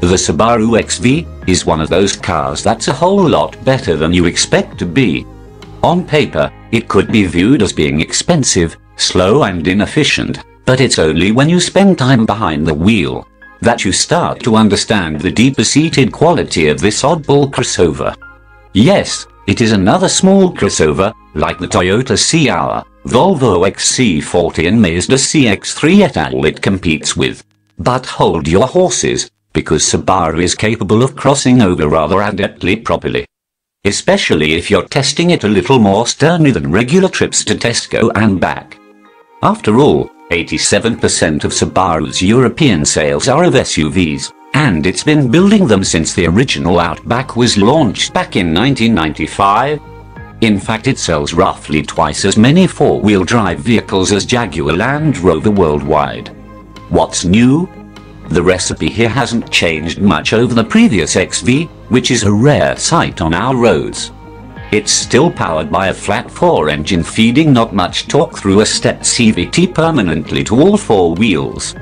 The Subaru XV is one of those cars that's a whole lot better than you expect to be. On paper, it could be viewed as being expensive, slow and inefficient, but it's only when you spend time behind the wheel that you start to understand the deeper-seated quality of this oddball crossover. Yes, it is another small crossover, like the Toyota Siara, Volvo XC40 and Mazda CX-3 et al. It competes with. But hold your horses, because Subaru is capable of crossing over rather adeptly properly. Especially if you're testing it a little more sternly than regular trips to Tesco and back. After all, 87% of Subaru's European sales are of SUVs, and it's been building them since the original Outback was launched back in 1995. In fact, it sells roughly twice as many four-wheel drive vehicles as Jaguar Land Rover worldwide. What's new? The recipe here hasn't changed much over the previous XV, which is a rare sight on our roads. It's still powered by a flat-4 engine feeding not much torque through a stepped CVT permanently to all four wheels.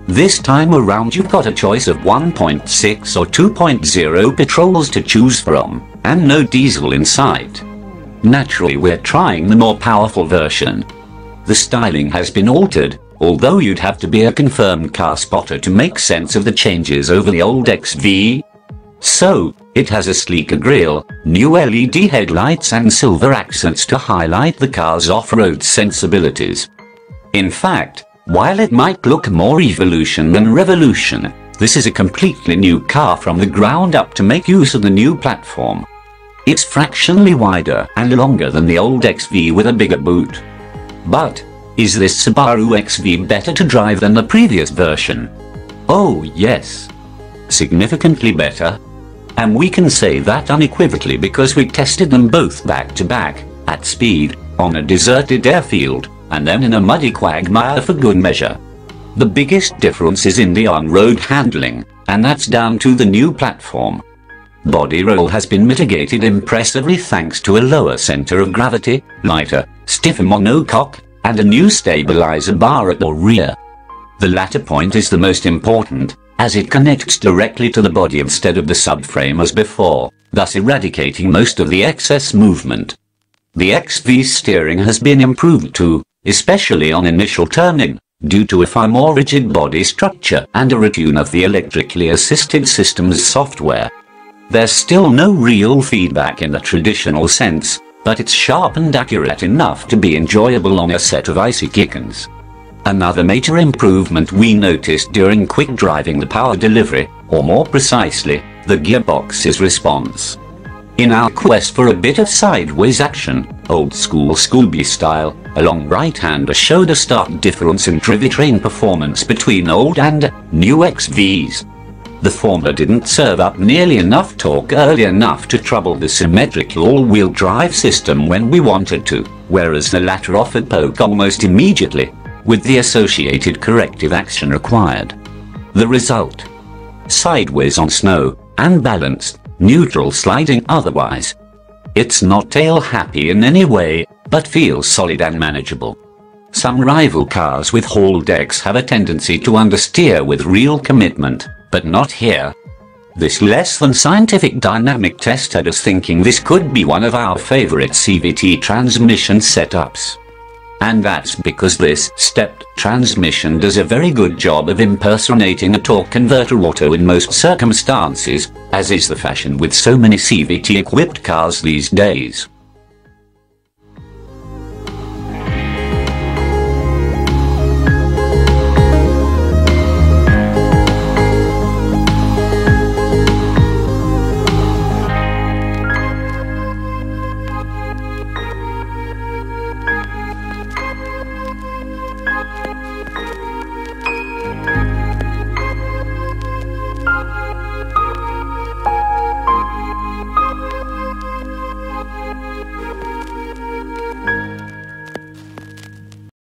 This time around you've got a choice of 1.6 or 2.0 petrols to choose from, and no diesel in sight. Naturally, we're trying the more powerful version. The styling has been altered, although you'd have to be a confirmed car spotter to make sense of the changes over the old XV. So, it has a sleeker grille, new LED headlights and silver accents to highlight the car's off-road sensibilities. In fact, while it might look more evolution than revolution, this is a completely new car from the ground up to make use of the new platform. It's fractionally wider and longer than the old XV with a bigger boot. But, is this Subaru XV better to drive than the previous version? Oh yes. Significantly better. And we can say that unequivocally because we tested them both back to back, at speed, on a deserted airfield, and then in a muddy quagmire for good measure. The biggest difference is in the on-road handling, and that's down to the new platform. Body roll has been mitigated impressively thanks to a lower center of gravity, lighter, stiffer monocoque, and a new stabilizer bar at the rear. The latter point is the most important, as it connects directly to the body instead of the subframe as before, thus eradicating most of the excess movement. The XV's steering has been improved too, especially on initial turning, due to a far more rigid body structure and a retune of the electrically assisted system's software. There's still no real feedback in the traditional sense, but it's sharp and accurate enough to be enjoyable on a set of icy kickens. Another major improvement we noticed during quick driving the power delivery, or more precisely, the gearbox's response. In our quest for a bit of sideways action, old school Scooby style, a long right-hander showed a stark difference in drivetrain performance between old and new XVs. The former didn't serve up nearly enough torque early enough to trouble the symmetrical all-wheel drive system when we wanted to, whereas the latter offered poke almost immediately, with the associated corrective action required. The result? Sideways on snow, and balanced, neutral sliding otherwise. It's not tail-happy in any way, but feels solid and manageable. Some rival cars with haul decks have a tendency to understeer with real commitment, but not here. This less than scientific dynamic test had us thinking this could be one of our favorite CVT transmission setups. And that's because this stepped transmission does a very good job of impersonating a torque converter auto in most circumstances, as is the fashion with so many CVT-equipped cars these days.